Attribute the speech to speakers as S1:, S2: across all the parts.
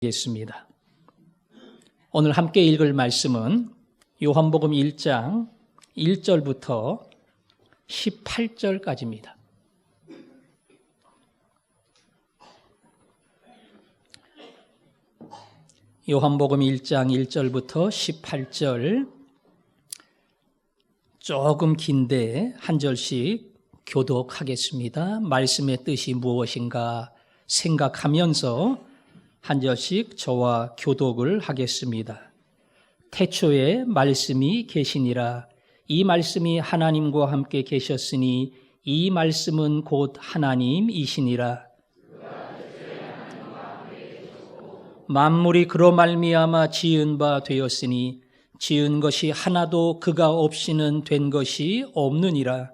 S1: 겠습니다. 오늘 함께 읽을 말씀은 요한복음 1장 1절부터 18절까지입니다. 요한복음 1장 1절부터 18절, 조금 긴데 한 절씩 교독하겠습니다. 말씀의 뜻이 무엇인가 생각하면서 한 절씩 저와 교독을 하겠습니다. 태초에 말씀이 계시니라. 이 말씀이 하나님과 함께 계셨으니 이 말씀은 곧 하나님이시니라. 만물이 그로 말미암아 지은 바 되었으니 지은 것이 하나도 그가 없이는 된 것이 없느니라.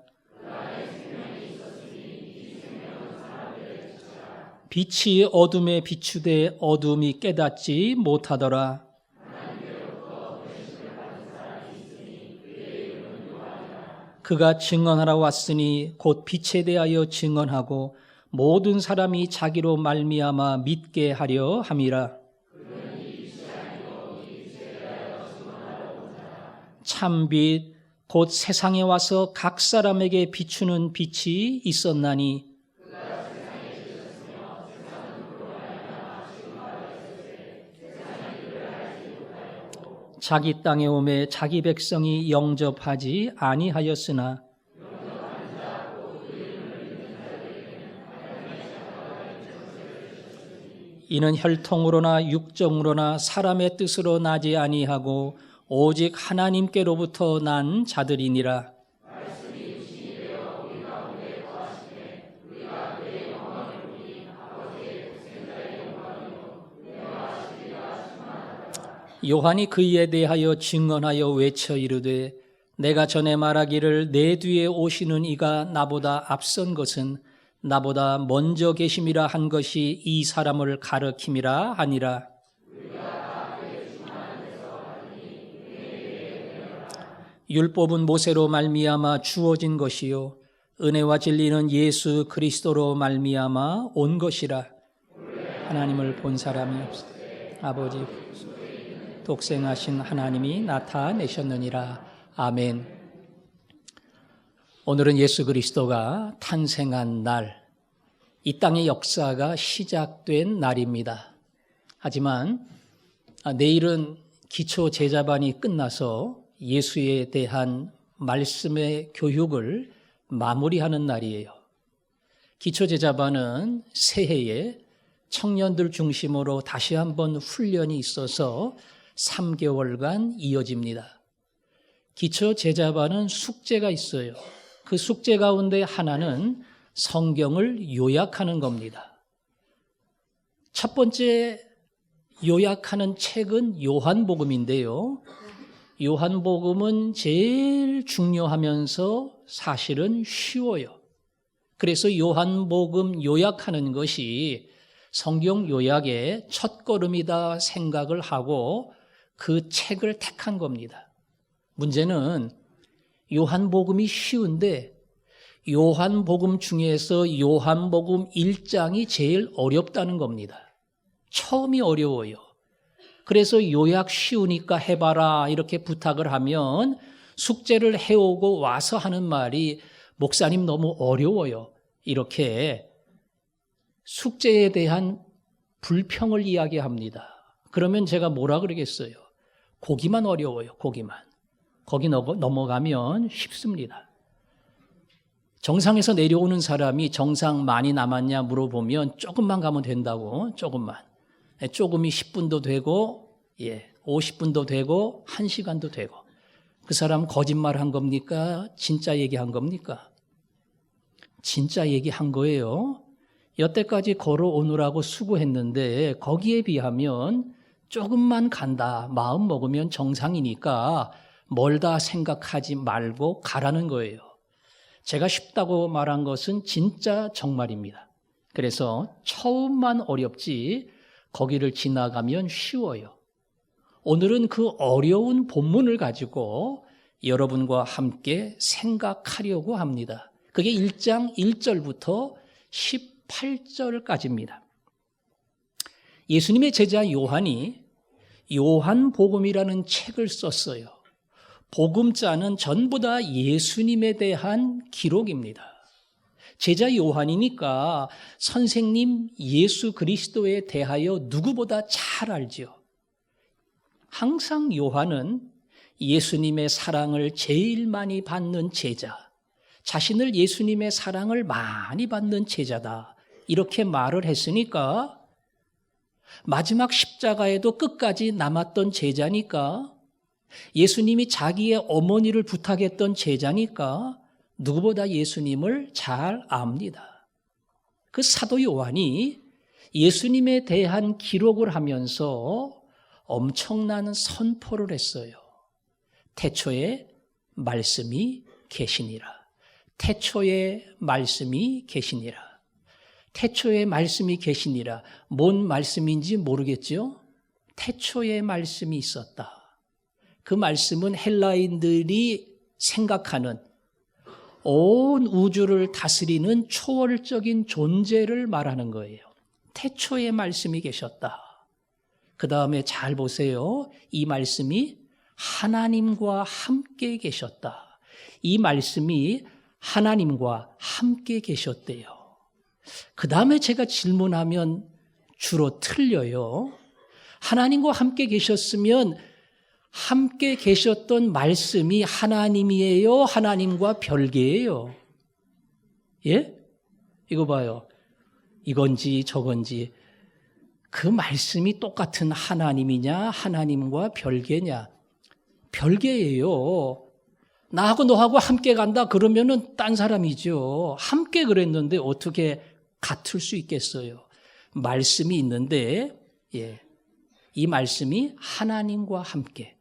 S1: 빛이 어둠에 비추되 어둠이 깨닫지 못하더라. 그가 증언하러 왔으니 곧 빛에 대하여 증언하고 모든 사람이 자기로 말미암아 믿게 하려 함이라. 참빛 곧 세상에 와서 각 사람에게 비추는 빛이 있었나니 자기 땅에 오매 자기 백성이 영접하지 아니하였으나 이는 혈통으로나 육정으로나 사람의 뜻으로 나지 아니하고 오직 하나님께로부터 난 자들이니라. 요한이 그에 대하여 증언하여 외쳐 이르되 내가 전에 말하기를 내 뒤에 오시는 이가 나보다 앞선 것은 나보다 먼저 계심이라 한 것이 이 사람을 가르킴이라 하니라. 율법은 모세로 말미암아 주어진 것이요 은혜와 진리는 예수 그리스도로 말미암아 온 것이라. 하나님을 본 사람이 없으되 아버지 독생하신 하나님이 나타내셨느니라. 아멘. 오늘은 예수 그리스도가 탄생한 날, 이 땅의 역사가 시작된 날입니다. 하지만 내일은 기초 제자반이 끝나서 예수에 대한 말씀의 교육을 마무리하는 날이에요. 기초 제자반은 새해에 청년들 중심으로 다시 한번 훈련이 있어서 3개월간 이어집니다. 기초 제자반은 숙제가 있어요. 그 숙제 가운데 하나는 성경을 요약하는 겁니다. 첫 번째 요약하는 책은 요한복음인데요. 요한복음은 제일 중요하면서 사실은 쉬워요. 그래서 요한복음 요약하는 것이 성경 요약의 첫걸음이다 생각을 하고 그 책을 택한 겁니다. 문제는 요한복음이 쉬운데 요한복음 중에서 요한복음 1장이 제일 어렵다는 겁니다. 처음이 어려워요. 그래서 요약 쉬우니까 해봐라 이렇게 부탁을 하면 숙제를 해오고 와서 하는 말이 목사님 너무 어려워요. 이렇게 숙제에 대한 불평을 이야기합니다. 그러면 제가 뭐라 그러겠어요? 거기만 어려워요. 거기만. 거기 넘어가면 쉽습니다. 정상에서 내려오는 사람이 정상 많이 남았냐 물어보면 조금만 가면 된다고. 조금만. 조금이 10분도 되고 50분도 되고 1시간도 되고. 그 사람 거짓말한 겁니까? 진짜 얘기한 겁니까? 진짜 얘기한 거예요. 여태까지 걸어오느라고 수고했는데 거기에 비하면 조금만 간다. 마음 먹으면 정상이니까 멀다 생각하지 말고 가라는 거예요. 제가 쉽다고 말한 것은 진짜 정말입니다. 그래서 처음만 어렵지 거기를 지나가면 쉬워요. 오늘은 그 어려운 본문을 가지고 여러분과 함께 생각하려고 합니다. 그게 1장 1절부터 18절까지입니다. 예수님의 제자 요한이 요한복음이라는 책을 썼어요. 복음자는 전부 다 예수님에 대한 기록입니다. 제자 요한이니까 선생님 예수 그리스도에 대하여 누구보다 잘 알지요. 항상 요한은 예수님의 사랑을 제일 많이 받는 제자, 자신을 예수님의 사랑을 많이 받는 제자다, 이렇게 말을 했으니까 마지막 십자가에도 끝까지 남았던 제자니까, 예수님이 자기의 어머니를 부탁했던 제자니까 누구보다 예수님을 잘 압니다. 그 사도 요한이 예수님에 대한 기록을 하면서 엄청난 선포를 했어요. 태초에 말씀이 계시니라. 태초에 말씀이 계시니라. 태초에 말씀이 계시니라. 뭔 말씀인지 모르겠죠? 태초에 말씀이 있었다. 그 말씀은 헬라인들이 생각하는 온 우주를 다스리는 초월적인 존재를 말하는 거예요. 태초에 말씀이 계셨다. 그 다음에 잘 보세요. 이 말씀이 하나님과 함께 계셨다. 이 말씀이 하나님과 함께 계셨대요. 그 다음에 제가 질문하면 주로 틀려요. 하나님과 함께 계셨으면 함께 계셨던 말씀이 하나님이에요? 하나님과 별개예요? 예? 이거 봐요. 이건지 저건지. 그 말씀이 똑같은 하나님이냐, 하나님과 별개냐? 별개예요. 나하고 너하고 함께 간다 그러면은 딴 사람이죠. 함께 그랬는데 어떻게 같을 수 있겠어요? 말씀이 있는데, 예. 이 말씀이 하나님과 함께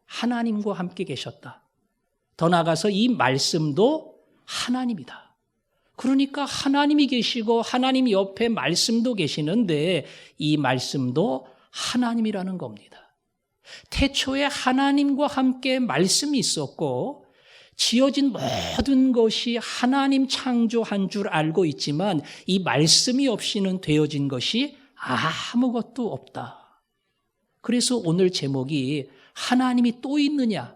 S1: 계셨다. 더 나아가서 이 말씀도 하나님이다. 그러니까 하나님이 계시고 하나님 옆에 말씀도 계시는데 이 말씀도 하나님이라는 겁니다. 태초에 하나님과 함께 말씀이 있었고 지어진 모든 것이 하나님 창조한 줄 알고 있지만 이 말씀이 없이는 되어진 것이 아무것도 없다. 그래서 오늘 제목이 하나님이 또 있느냐?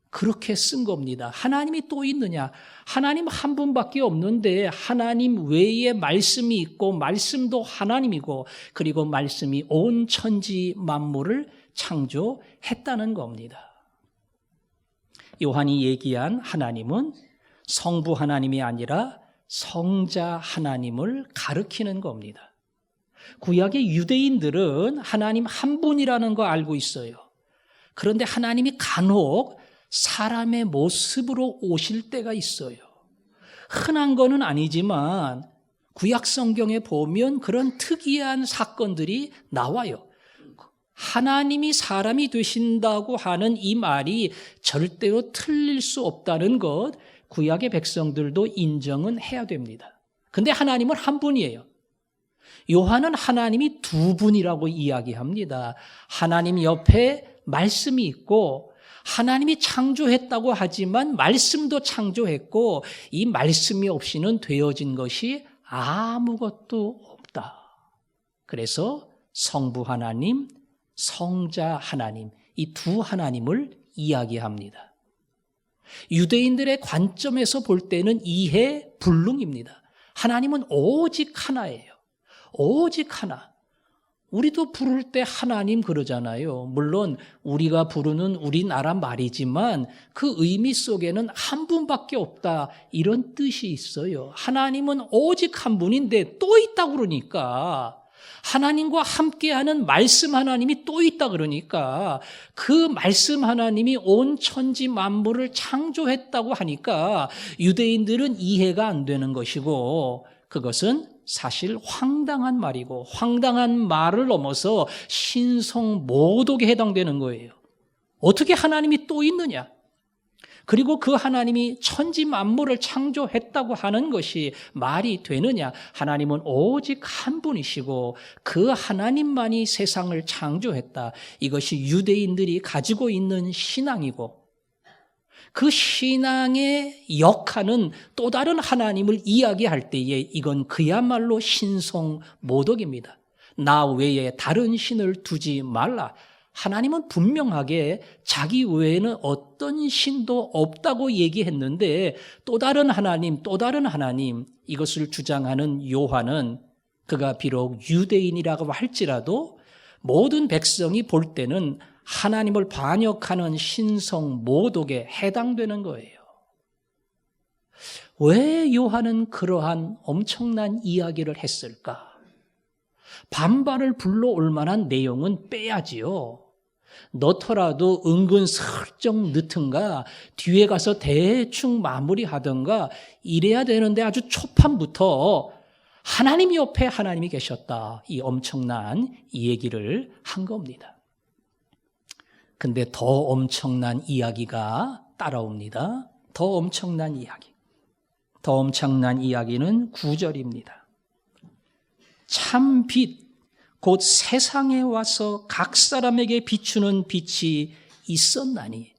S1: 그렇게 쓴 겁니다. 하나님이 또 있느냐? 하나님 한 분밖에 없는데 하나님 외에 말씀이 있고 말씀도 하나님이고 그리고 말씀이 온 천지 만물을 창조했다는 겁니다. 요한이 얘기한 하나님은 성부 하나님이 아니라 성자 하나님을 가리키는 겁니다. 구약의 유대인들은 하나님 한 분이라는 거 알고 있어요. 그런데 하나님이 간혹 사람의 모습으로 오실 때가 있어요. 흔한 거는 아니지만 구약 성경에 보면 그런 특이한 사건들이 나와요. 하나님이 사람이 되신다고 하는 이 말이 절대로 틀릴 수 없다는 것 구약의 백성들도 인정은 해야 됩니다. 근데 하나님은 한 분이에요. 요한은 하나님이 두 분이라고 이야기합니다. 하나님 옆에 말씀이 있고 하나님이 창조했다고 하지만 말씀도 창조했고 이 말씀이 없이는 되어진 것이 아무것도 없다. 그래서 성부 하나님, 성자 하나님, 이 두 하나님을 이야기합니다. 유대인들의 관점에서 볼 때는 이해 불능입니다. 하나님은 오직 하나예요. 오직 하나. 우리도 부를 때 하나님 그러잖아요. 물론 우리가 부르는 우리나라 말이지만 그 의미 속에는 한 분밖에 없다 이런 뜻이 있어요. 하나님은 오직 한 분인데 또 있다 그러니까 하나님과 함께하는 말씀 하나님이 또 있다 그러니까 그 말씀 하나님이 온 천지 만물을 창조했다고 하니까 유대인들은 이해가 안 되는 것이고 그것은 사실 황당한 말이고 황당한 말을 넘어서 신성모독에 해당되는 거예요. 어떻게 하나님이 또 있느냐? 그리고 그 하나님이 천지 만물을 창조했다고 하는 것이 말이 되느냐? 하나님은 오직 한 분이시고 그 하나님만이 세상을 창조했다. 이것이 유대인들이 가지고 있는 신앙이고 그 신앙의 역하는 또 다른 하나님을 이야기할 때에 이건 그야말로 신성모독입니다. 나 외에 다른 신을 두지 말라. 하나님은 분명하게 자기 외에는 어떤 신도 없다고 얘기했는데 또 다른 하나님, 이것을 주장하는 요한은 그가 비록 유대인이라고 할지라도 모든 백성이 볼 때는 하나님을 반역하는 신성 모독에 해당되는 거예요. 왜 요한은 그러한 엄청난 이야기를 했을까? 반발을 불러올 만한 내용은 빼야지요. 넣더라도 은근슬쩍 넣든가 뒤에 가서 대충 마무리하든가 이래야 되는데 아주 초판부터 하나님 옆에 하나님이 계셨다. 이 엄청난 이 얘기를 한 겁니다. 근데 더 엄청난 이야기가 따라옵니다. 더 엄청난 이야기. 더 엄청난 이야기는 9절입니다. 참 빛, 곧 세상에 와서 각 사람에게 비추는 빛이 있었나니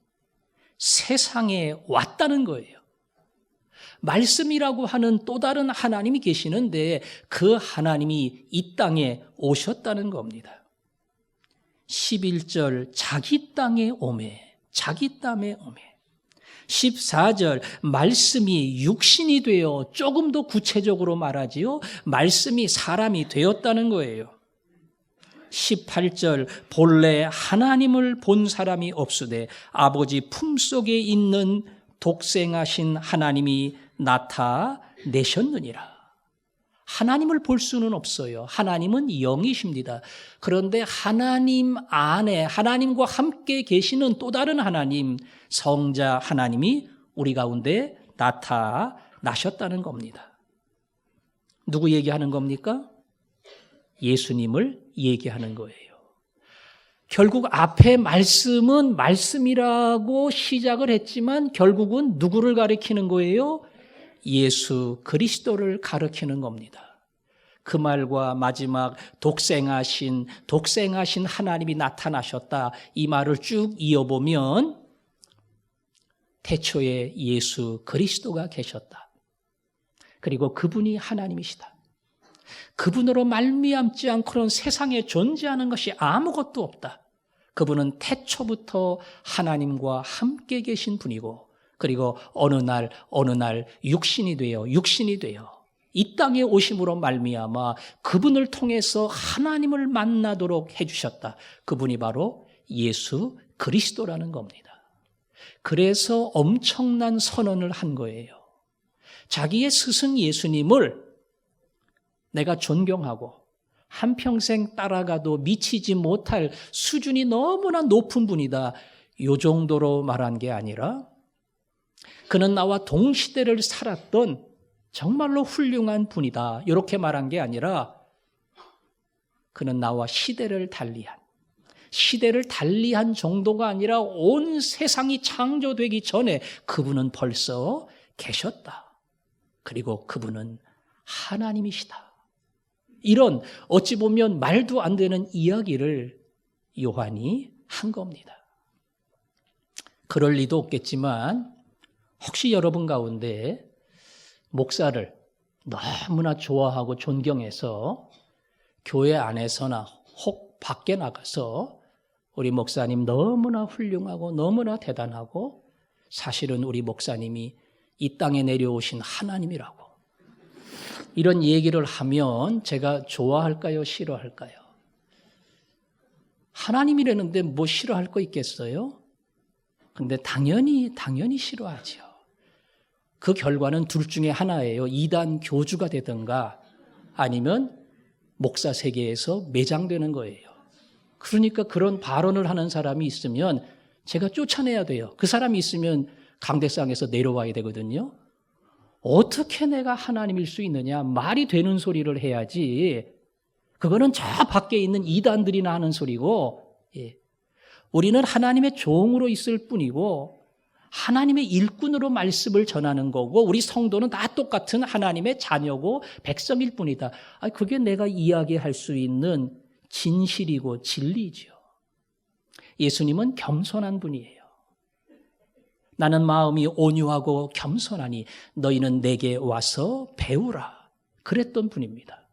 S1: 세상에 왔다는 거예요. 말씀이라고 하는 또 다른 하나님이 계시는데 그 하나님이 이 땅에 오셨다는 겁니다. 11절 자기 땅에 오매, 자기 땅에 오매. 14절 말씀이 육신이 되어 조금 더 구체적으로 말하지요. 말씀이 사람이 되었다는 거예요. 18절 본래 하나님을 본 사람이 없으되 아버지 품속에 있는 독생하신 하나님이 나타내셨느니라. 하나님을 볼 수는 없어요. 하나님은 영이십니다. 그런데 하나님 안에 하나님과 함께 계시는 또 다른 하나님, 성자 하나님이 우리 가운데 나타나셨다는 겁니다. 누구 얘기하는 겁니까? 예수님을 얘기하는 거예요. 결국 앞에 말씀은 말씀이라고 시작을 했지만 결국은 누구를 가리키는 거예요? 예수 그리스도를 가리키는 겁니다. 그 말과 마지막 독생하신 하나님이 나타나셨다. 이 말을 쭉 이어보면 태초에 예수 그리스도가 계셨다. 그리고 그분이 하나님이시다. 그분으로 말미암지 않고는 세상에 존재하는 것이 아무것도 없다. 그분은 태초부터 하나님과 함께 계신 분이고 그리고 어느 날 육신이 되어 이 땅에 오심으로 말미암아 그분을 통해서 하나님을 만나도록 해주셨다. 그분이 바로 예수 그리스도라는 겁니다. 그래서 엄청난 선언을 한 거예요. 자기의 스승 예수님을 내가 존경하고 한평생 따라가도 미치지 못할 수준이 너무나 높은 분이다. 이 정도로 말한 게 아니라 그는 나와 동시대를 살았던 정말로 훌륭한 분이다. 이렇게 말한 게 아니라 그는 나와 시대를 달리한 정도가 아니라 온 세상이 창조되기 전에 그분은 벌써 계셨다. 그리고 그분은 하나님이시다. 이런 어찌 보면 말도 안 되는 이야기를 요한이 한 겁니다. 그럴 리도 없겠지만 혹시 여러분 가운데 목사를 너무나 좋아하고 존경해서 교회 안에서나 혹 밖에 나가서 우리 목사님 너무나 훌륭하고 너무나 대단하고 사실은 우리 목사님이 이 땅에 내려오신 하나님이라고 이런 얘기를 하면 제가 좋아할까요? 싫어할까요? 하나님이라는데 뭐 싫어할 거 있겠어요? 근데 당연히 싫어하죠. 그 결과는 둘 중에 하나예요. 이단 교주가 되든가 아니면 목사 세계에서 매장되는 거예요. 그러니까 그런 발언을 하는 사람이 있으면 제가 쫓아내야 돼요. 그 사람이 있으면 강대상에서 내려와야 되거든요. 어떻게 내가 하나님일 수 있느냐? 말이 되는 소리를 해야지. 그거는 저 밖에 있는 이단들이나 하는 소리고, 우리는 하나님의 종으로 있을 뿐이고 하나님의 일꾼으로 말씀을 전하는 거고 우리 성도는 다 똑같은 하나님의 자녀고 백성일 뿐이다. 그게 내가 이야기할 수 있는 진실이고 진리죠. 예수님은 겸손한 분이에요. 나는 마음이 온유하고 겸손하니 너희는 내게 와서 배우라. 그랬던 분입니다.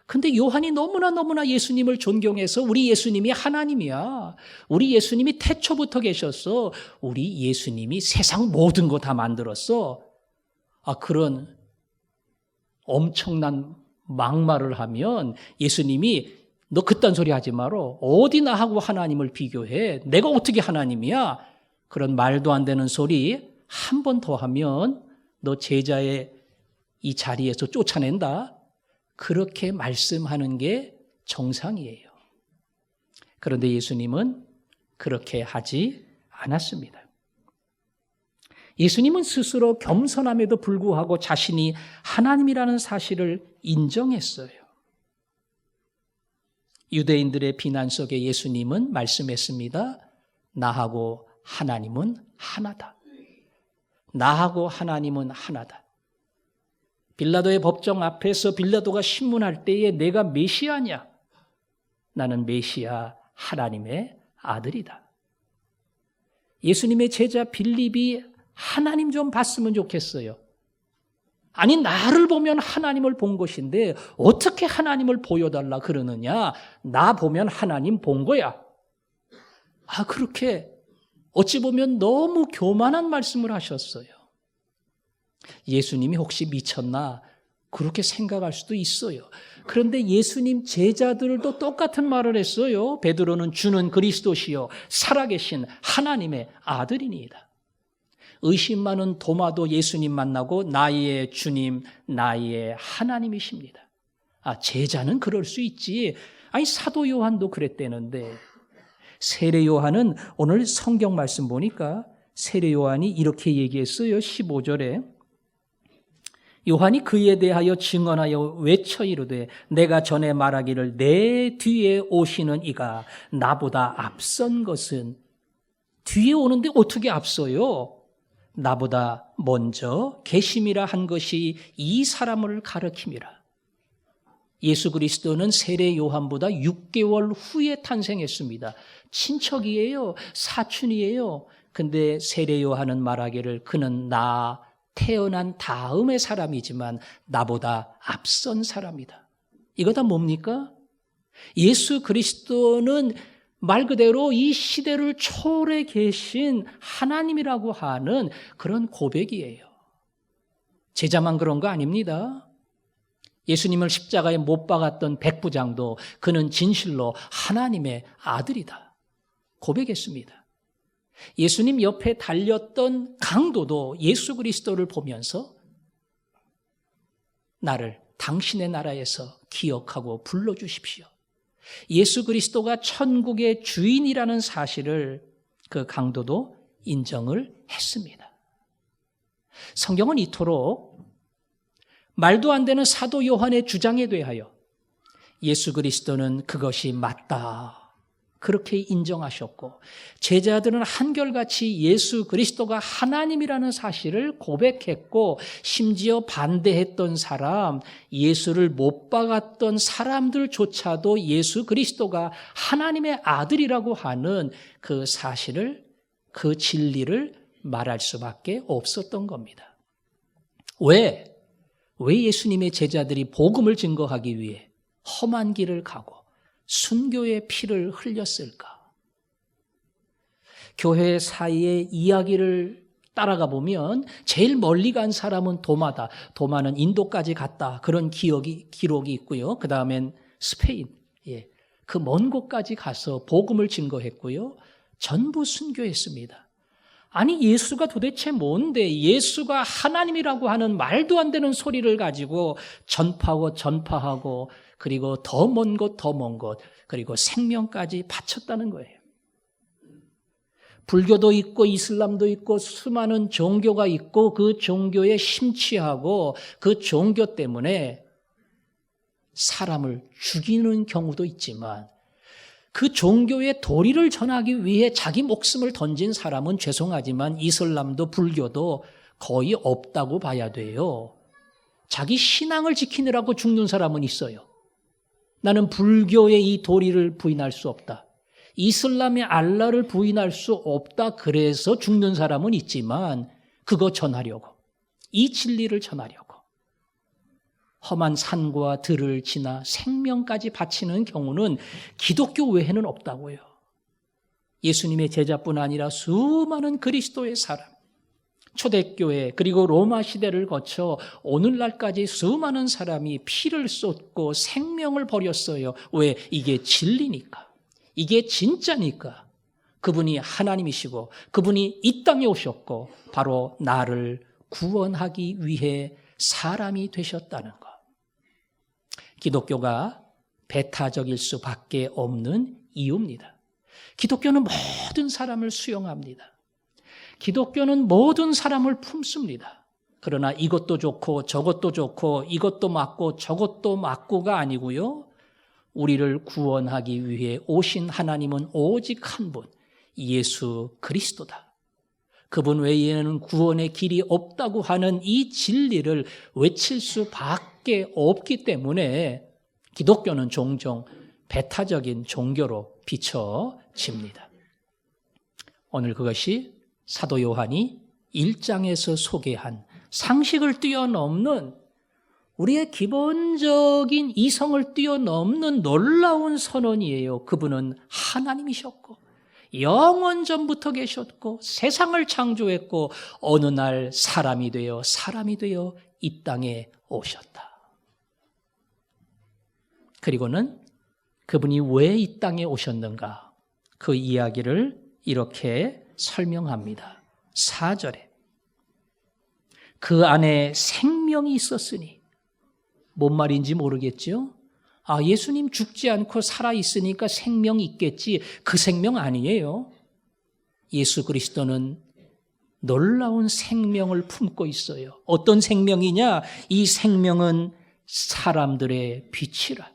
S1: 근데 요한이 너무나 예수님을 존경해서 우리 예수님이 하나님이야. 우리 예수님이 태초부터 계셨어. 우리 예수님이 세상 모든 거 다 만들었어. 그런 엄청난 막말을 하면 예수님이 너 그딴 소리 하지 마라. 어디 나하고 하나님을 비교해. 내가 어떻게 하나님이야. 그런 말도 안 되는 소리 한 번 더 하면 너 제자의 이 자리에서 쫓아낸다. 그렇게 말씀하는 게 정상이에요. 그런데 예수님은 그렇게 하지 않았습니다. 예수님은 스스로 겸손함에도 불구하고 자신이 하나님이라는 사실을 인정했어요. 유대인들의 비난 속에 예수님은 말씀했습니다. 나하고 하나님은 하나다. 나하고 하나님은 하나다. 빌라도의 법정 앞에서 빌라도가 신문할 때에 내가 메시아냐? 나는 메시아 하나님의 아들이다. 예수님의 제자 빌립이 하나님 좀 봤으면 좋겠어요. 아니 나를 보면 하나님을 본 것인데 어떻게 하나님을 보여달라 그러느냐. 나 보면 하나님 본 거야. 그렇게 어찌 보면 너무 교만한 말씀을 하셨어요. 예수님이 혹시 미쳤나? 그렇게 생각할 수도 있어요. 그런데 예수님 제자들도 똑같은 말을 했어요. 베드로는 주는 그리스도시요 살아계신 하나님의 아들이니이다. 의심 많은 도마도 예수님 만나고 나의 주님, 나의 하나님이십니다. 제자는 그럴 수 있지. 사도 요한도 그랬대는데 세례 요한은 오늘 성경 말씀 보니까 세례 요한이 이렇게 얘기했어요. 15절에 요한이 그에 대하여 증언하여 외쳐 이르되 내가 전에 말하기를 내 뒤에 오시는 이가 나보다 앞선 것은 뒤에 오는데 어떻게 앞서요? 나보다 먼저 계심이라 한 것이 이 사람을 가르킴이라. 예수 그리스도는 세례 요한보다 6개월 후에 탄생했습니다. 친척이에요. 사촌이에요. 근데 세례 요한은 말하기를 그는 나 태어난 다음의 사람이지만 나보다 앞선 사람이다. 이거 다 뭡니까? 예수 그리스도는 말 그대로 이 시대를 초월해 계신 하나님이라고 하는 그런 고백이에요. 제자만 그런 거 아닙니다. 예수님을 십자가에 못 박았던 백부장도 그는 진실로 하나님의 아들이다. 고백했습니다. 예수님 옆에 달렸던 강도도 예수 그리스도를 보면서 나를 당신의 나라에서 기억하고 불러주십시오. 예수 그리스도가 천국의 주인이라는 사실을 그 강도도 인정을 했습니다. 성경은 이토록 말도 안 되는 사도 요한의 주장에 대하여 예수 그리스도는 그것이 맞다. 그렇게 인정하셨고 제자들은 한결같이 예수 그리스도가 하나님이라는 사실을 고백했고 심지어 반대했던 사람, 예수를 못 박았던 사람들조차도 예수 그리스도가 하나님의 아들이라고 하는 그 사실을, 그 진리를 말할 수밖에 없었던 겁니다. 왜 예수님의 제자들이 복음을 증거하기 위해 험한 길을 가고 순교의 피를 흘렸을까? 교회 사이의 이야기를 따라가 보면 제일 멀리 간 사람은 도마다. 도마는 인도까지 갔다. 그런 기록이 있고요. 그 다음엔 스페인. 그 먼 곳까지 가서 복음을 증거했고요. 전부 순교했습니다. 아니 예수가 도대체 뭔데 예수가 하나님이라고 하는 말도 안 되는 소리를 가지고 전파하고 그리고 더 먼 곳, 그리고 생명까지 바쳤다는 거예요. 불교도 있고 이슬람도 있고 수많은 종교가 있고 그 종교에 심취하고 그 종교 때문에 사람을 죽이는 경우도 있지만 그 종교의 도리를 전하기 위해 자기 목숨을 던진 사람은 죄송하지만 이슬람도 불교도 거의 없다고 봐야 돼요. 자기 신앙을 지키느라고 죽는 사람은 있어요. 나는 불교의 이 도리를 부인할 수 없다. 이슬람의 알라를 부인할 수 없다. 그래서 죽는 사람은 있지만 그거 전하려고, 이 진리를 전하려고 험한 산과 들을 지나 생명까지 바치는 경우는 기독교 외에는 없다고요. 예수님의 제자뿐 아니라 수많은 그리스도의 사람, 초대교회 그리고 로마 시대를 거쳐 오늘날까지 수많은 사람이 피를 쏟고 생명을 버렸어요. 왜? 이게 진리니까. 이게 진짜니까. 그분이 하나님이시고 그분이 이 땅에 오셨고 바로 나를 구원하기 위해 사람이 되셨다는 것. 기독교가 배타적일 수밖에 없는 이유입니다. 기독교는 모든 사람을 수용합니다. 기독교는 모든 사람을 품습니다. 그러나 이것도 좋고 저것도 좋고 이것도 맞고 저것도 맞고가 아니고요. 우리를 구원하기 위해 오신 하나님은 오직 한 분, 예수 그리스도다. 그분 외에는 구원의 길이 없다고 하는 이 진리를 외칠 수밖에 없기 때문에 기독교는 종종 배타적인 종교로 비춰집니다. 오늘 그것이 사도 요한이 1장에서 소개한 상식을 뛰어넘는 우리의 기본적인 이성을 뛰어넘는 놀라운 선언이에요. 그분은 하나님이셨고 영원 전부터 계셨고 세상을 창조했고 어느 날 사람이 되어 이 땅에 오셨다. 그리고는 그분이 왜 이 땅에 오셨는가? 그 이야기를 이렇게 설명합니다. 4절에 그 안에 생명이 있었으니 뭔 말인지 모르겠죠? 예수님 죽지 않고 살아있으니까 생명이 있겠지. 그 생명 아니에요. 예수 그리스도는 놀라운 생명을 품고 있어요. 어떤 생명이냐? 이 생명은 사람들의 빛이라.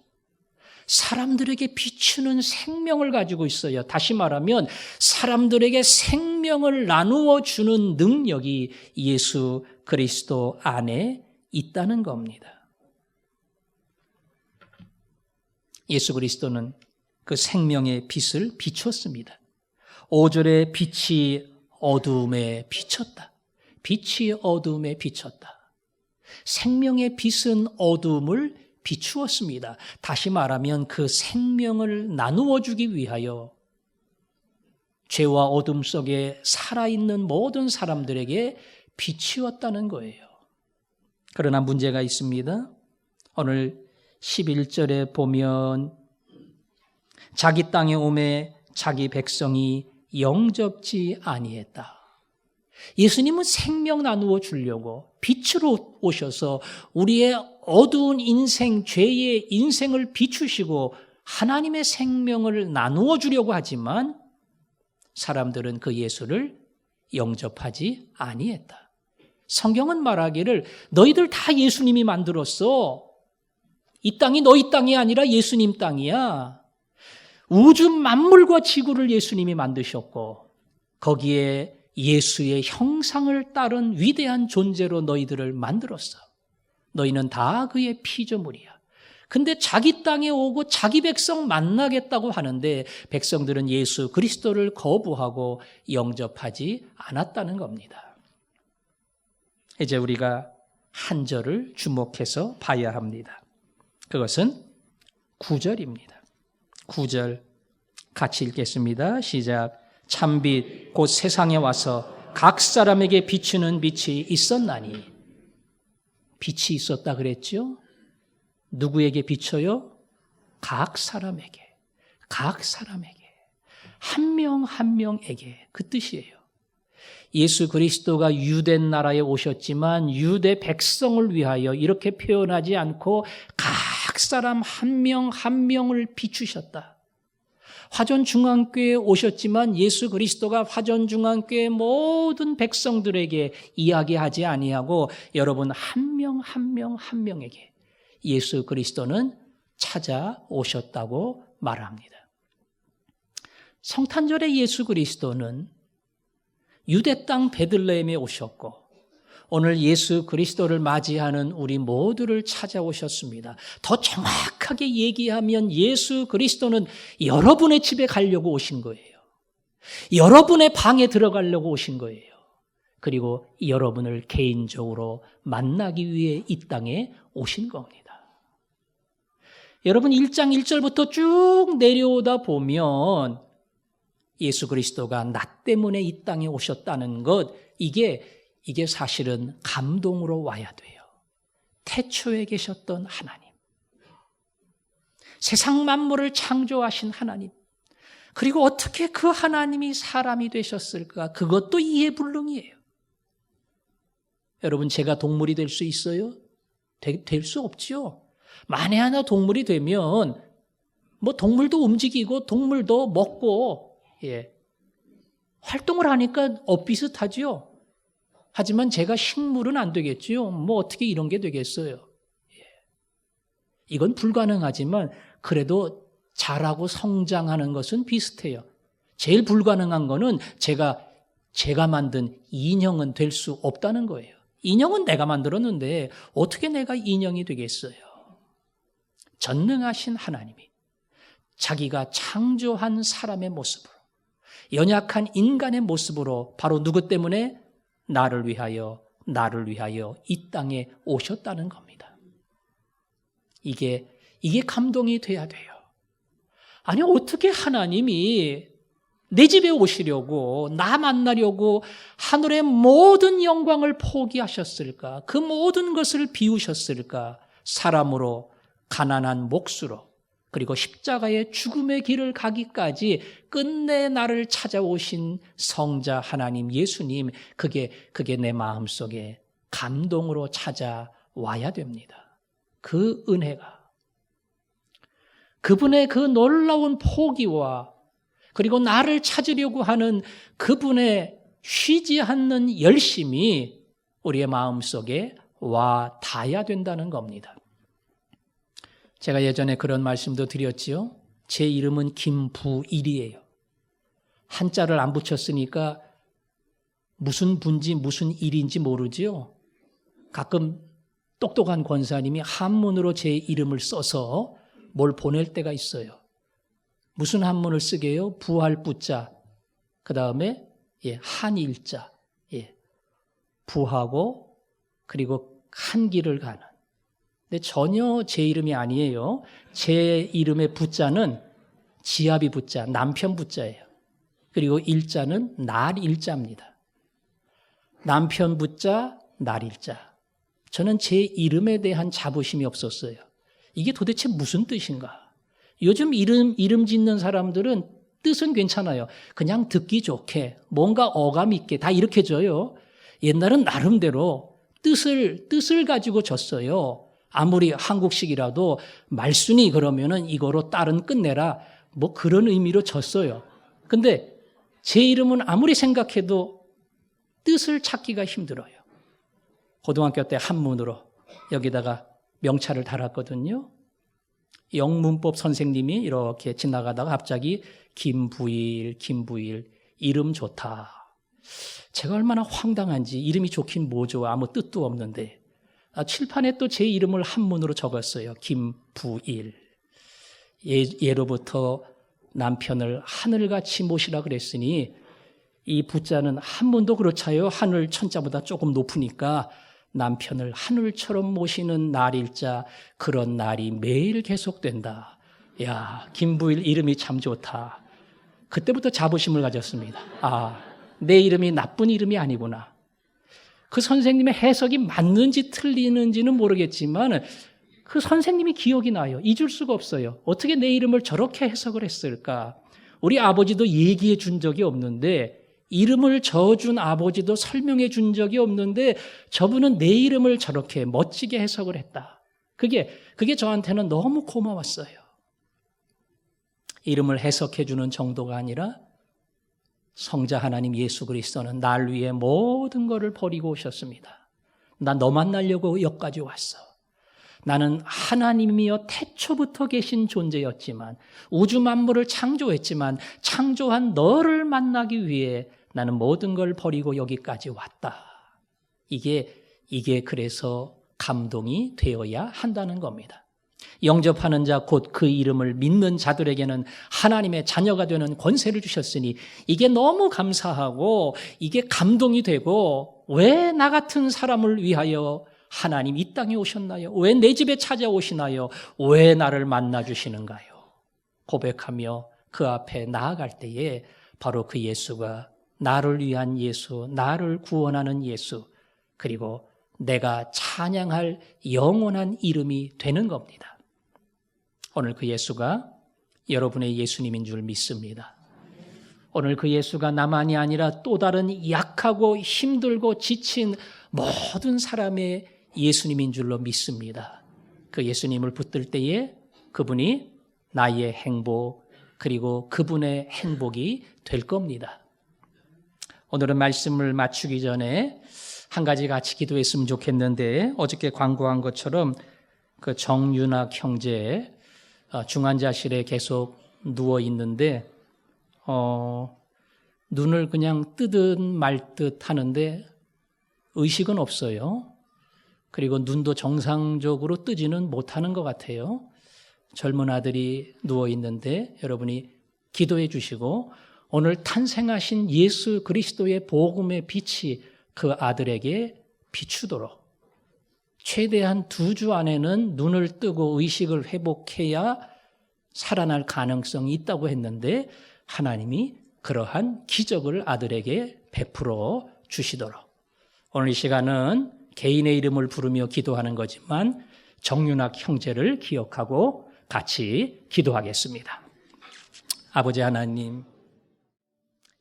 S1: 사람들에게 비추는 생명을 가지고 있어요. 다시 말하면 사람들에게 생명을 나누어 주는 능력이 예수 그리스도 안에 있다는 겁니다. 예수 그리스도는 그 생명의 빛을 비췄습니다. 5절에 빛이 어두움에 비쳤다. 빛이 어두움에 비쳤다. 생명의 빛은 어두움을 비추었습니다. 다시 말하면 그 생명을 나누어 주기 위하여 죄와 어둠 속에 살아있는 모든 사람들에게 비추었다는 거예요. 그러나 문제가 있습니다. 오늘 11절에 보면 자기 땅에 오매 자기 백성이 영접지 아니했다. 예수님은 생명 나누어 주려고 빛으로 오셔서 우리의 어두운 인생, 죄의 인생을 비추시고 하나님의 생명을 나누어 주려고 하지만 사람들은 그 예수를 영접하지 아니했다. 성경은 말하기를 너희들 다 예수님이 만들었어. 이 땅이 너희 땅이 아니라 예수님 땅이야. 우주 만물과 지구를 예수님이 만드셨고 거기에 예수의 형상을 따른 위대한 존재로 너희들을 만들었어. 너희는 다 그의 피조물이야. 근데 자기 땅에 오고 자기 백성 만나겠다고 하는데 백성들은 예수 그리스도를 거부하고 영접하지 않았다는 겁니다. 이제 우리가 한 절을 주목해서 봐야 합니다. 그것은 9절입니다. 9절 같이 읽겠습니다. 시작. 참빛 곧 세상에 와서 각 사람에게 비추는 빛이 있었나니. 빛이 있었다 그랬죠? 누구에게 비춰요? 각 사람에게. 각 사람에게. 한 명 한 명에게. 그 뜻이에요. 예수 그리스도가 유대 나라에 오셨지만 유대 백성을 위하여 이렇게 표현하지 않고 각 사람 한 명 한 명을 비추셨다. 화전중앙교회에 오셨지만 예수 그리스도가 화전중앙교회 모든 백성들에게 이야기하지 아니하고 여러분 한 명 한 명 한 명에게 예수 그리스도는 찾아오셨다고 말합니다. 성탄절의 예수 그리스도는 유대 땅 베들레헴에 오셨고 오늘 예수 그리스도를 맞이하는 우리 모두를 찾아오셨습니다. 더 정확하게 얘기하면 예수 그리스도는 여러분의 집에 가려고 오신 거예요. 여러분의 방에 들어가려고 오신 거예요. 그리고 여러분을 개인적으로 만나기 위해 이 땅에 오신 겁니다. 여러분 1장 1절부터 쭉 내려오다 보면 예수 그리스도가 나 때문에 이 땅에 오셨다는 것, 이게 사실은 감동으로 와야 돼요. 태초에 계셨던 하나님, 세상 만물을 창조하신 하나님, 그리고 어떻게 그 하나님이 사람이 되셨을까? 그것도 이해불능이에요. 여러분, 제가 동물이 될 수 있어요? 될 수 없죠. 만에 하나 동물이 되면 뭐 동물도 움직이고 동물도 먹고 활동을 하니까 비슷하죠. 하지만 제가 식물은 안 되겠죠. 뭐 어떻게 이런 게 되겠어요. 이건 불가능하지만 그래도 자라고 성장하는 것은 비슷해요. 제일 불가능한 거는 제가 만든 인형은 될 수 없다는 거예요. 인형은 내가 만들었는데 어떻게 내가 인형이 되겠어요? 전능하신 하나님이 자기가 창조한 사람의 모습으로, 연약한 인간의 모습으로 바로 누구 때문에? 나를 위하여 이 땅에 오셨다는 겁니다. 이게 감동이 돼야 돼요. 아니, 어떻게 하나님이 내 집에 오시려고, 나 만나려고 하늘의 모든 영광을 포기하셨을까? 그 모든 것을 비우셨을까? 사람으로, 가난한 몫으로, 그리고 십자가의 죽음의 길을 가기까지 끝내 나를 찾아오신 성자 하나님 예수님, 그게 내 마음속에 감동으로 찾아와야 됩니다. 그 은혜가, 그분의 그 놀라운 포기와 그리고 나를 찾으려고 하는 그분의 쉬지 않는 열심이 우리의 마음속에 와 닿아야 된다는 겁니다. 제가 예전에 그런 말씀도 드렸지요. 제 이름은 김부일이에요. 한자를 안 붙였으니까 무슨 부인지 무슨 일인지 모르지요. 가끔 똑똑한 권사님이 한문으로 제 이름을 써서 뭘 보낼 때가 있어요. 무슨 한문을 쓰게요? 부할 부자, 그 다음에 한일자, 부하고 그리고 한 길을 가는. 근데 전혀 제 이름이 아니에요. 제 이름의 부자는 지아비 부자, 남편 부자예요. 그리고 일자는 날 일자입니다. 남편 부자, 날 일자. 저는 제 이름에 대한 자부심이 없었어요. 이게 도대체 무슨 뜻인가? 요즘 이름 짓는 사람들은 뜻은 괜찮아요. 그냥 듣기 좋게, 뭔가 어감 있게 다 이렇게 져요. 옛날은 나름대로 뜻을 가지고 졌어요. 아무리 한국식이라도 말순이 그러면은 이거로 딸은 끝내라. 뭐 그런 의미로 졌어요. 근데 제 이름은 아무리 생각해도 뜻을 찾기가 힘들어요. 고등학교 때 한문으로 여기다가 명찰을 달았거든요. 영문법 선생님이 이렇게 지나가다가 갑자기 김부일 이름 좋다. 제가 얼마나 황당한지, 이름이 좋긴 뭐죠. 아무 뜻도 없는데. 칠판에 또 제 이름을 한문으로 적었어요. 김부일. 예로부터 남편을 하늘같이 모시라 그랬으니 이 부자는 한문도 그렇잖아요. 하늘 천자보다 조금 높으니까 남편을 하늘처럼 모시는 날일자, 그런 날이 매일 계속된다. 야, 김부일 이름이 참 좋다. 그때부터 자부심을 가졌습니다. 내 이름이 나쁜 이름이 아니구나. 그 선생님의 해석이 맞는지 틀리는지는 모르겠지만 그 선생님이 기억이 나요. 잊을 수가 없어요. 어떻게 내 이름을 저렇게 해석을 했을까? 우리 아버지도 얘기해 준 적이 없는데, 이름을 저어준 아버지도 설명해 준 적이 없는데 저분은 내 이름을 저렇게 멋지게 해석을 했다. 그게 저한테는 너무 고마웠어요. 이름을 해석해 주는 정도가 아니라 성자 하나님 예수 그리스도는 날 위해 모든 것을 버리고 오셨습니다. 나 너 만나려고 여기까지 왔어. 나는 하나님이여 태초부터 계신 존재였지만, 우주 만물을 창조했지만 창조한 너를 만나기 위해 나는 모든 걸 버리고 여기까지 왔다. 이게 그래서 감동이 되어야 한다는 겁니다. 영접하는 자 곧 그 이름을 믿는 자들에게는 하나님의 자녀가 되는 권세를 주셨으니 이게 너무 감사하고 이게 감동이 되고, 왜 나 같은 사람을 위하여 하나님 이 땅에 오셨나요? 왜 내 집에 찾아오시나요? 왜 나를 만나주시는가요? 고백하며 그 앞에 나아갈 때에 바로 그 예수가 나를 위한 예수, 나를 구원하는 예수, 그리고 내가 찬양할 영원한 이름이 되는 겁니다. 오늘 그 예수가 여러분의 예수님인 줄 믿습니다. 오늘 그 예수가 나만이 아니라 또 다른 약하고 힘들고 지친 모든 사람의 예수님인 줄로 믿습니다. 그 예수님을 붙들 때에 그분이 나의 행복, 그리고 그분의 행복이 될 겁니다. 오늘은 말씀을 맞추기 전에 한 가지 같이 기도했으면 좋겠는데, 어저께 광고한 것처럼 그 정윤학 형제 중환자실에 계속 누워 있는데 눈을 그냥 뜨듯 말듯 하는데 의식은 없어요. 그리고 눈도 정상적으로 뜨지는 못하는 것 같아요. 젊은 아들이 누워 있는데 여러분이 기도해 주시고 오늘 탄생하신 예수 그리스도의 복음의 빛이 그 아들에게 비추도록, 최대한 2주 안에는 눈을 뜨고 의식을 회복해야 살아날 가능성이 있다고 했는데 하나님이 그러한 기적을 아들에게 베풀어 주시도록, 오늘 이 시간은 개인의 이름을 부르며 기도하는 거지만 정윤학 형제를 기억하고 같이 기도하겠습니다. 아버지 하나님,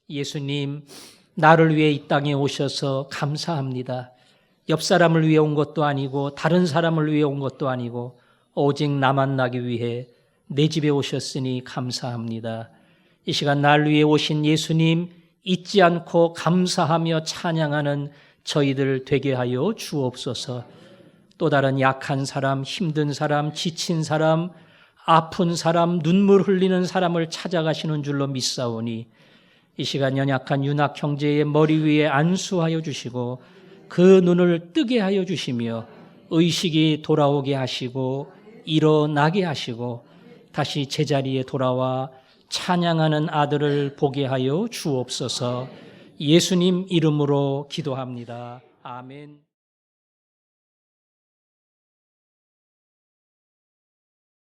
S1: 예수님 나를 위해 이 땅에 오셔서 감사합니다. 옆 사람을 위해 온 것도 아니고 다른 사람을 위해 온 것도 아니고 오직 나 만나기 위해 내 집에 오셨으니 감사합니다. 이 시간 날 위해 오신 예수님 잊지 않고 감사하며 찬양하는 저희들 되게 하여 주옵소서. 또 다른 약한 사람, 힘든 사람, 지친 사람, 아픈 사람, 눈물 흘리는 사람을 찾아가시는 줄로 믿사오니 이 시간 연약한 윤학 형제의 머리 위에 안수하여 주시고 그 눈을 뜨게 하여 주시며 의식이 돌아오게 하시고 일어나게 하시고 다시 제자리에 돌아와 찬양하는 아들을 보게 하여 주옵소서. 예수님 이름으로 기도합니다. 아멘.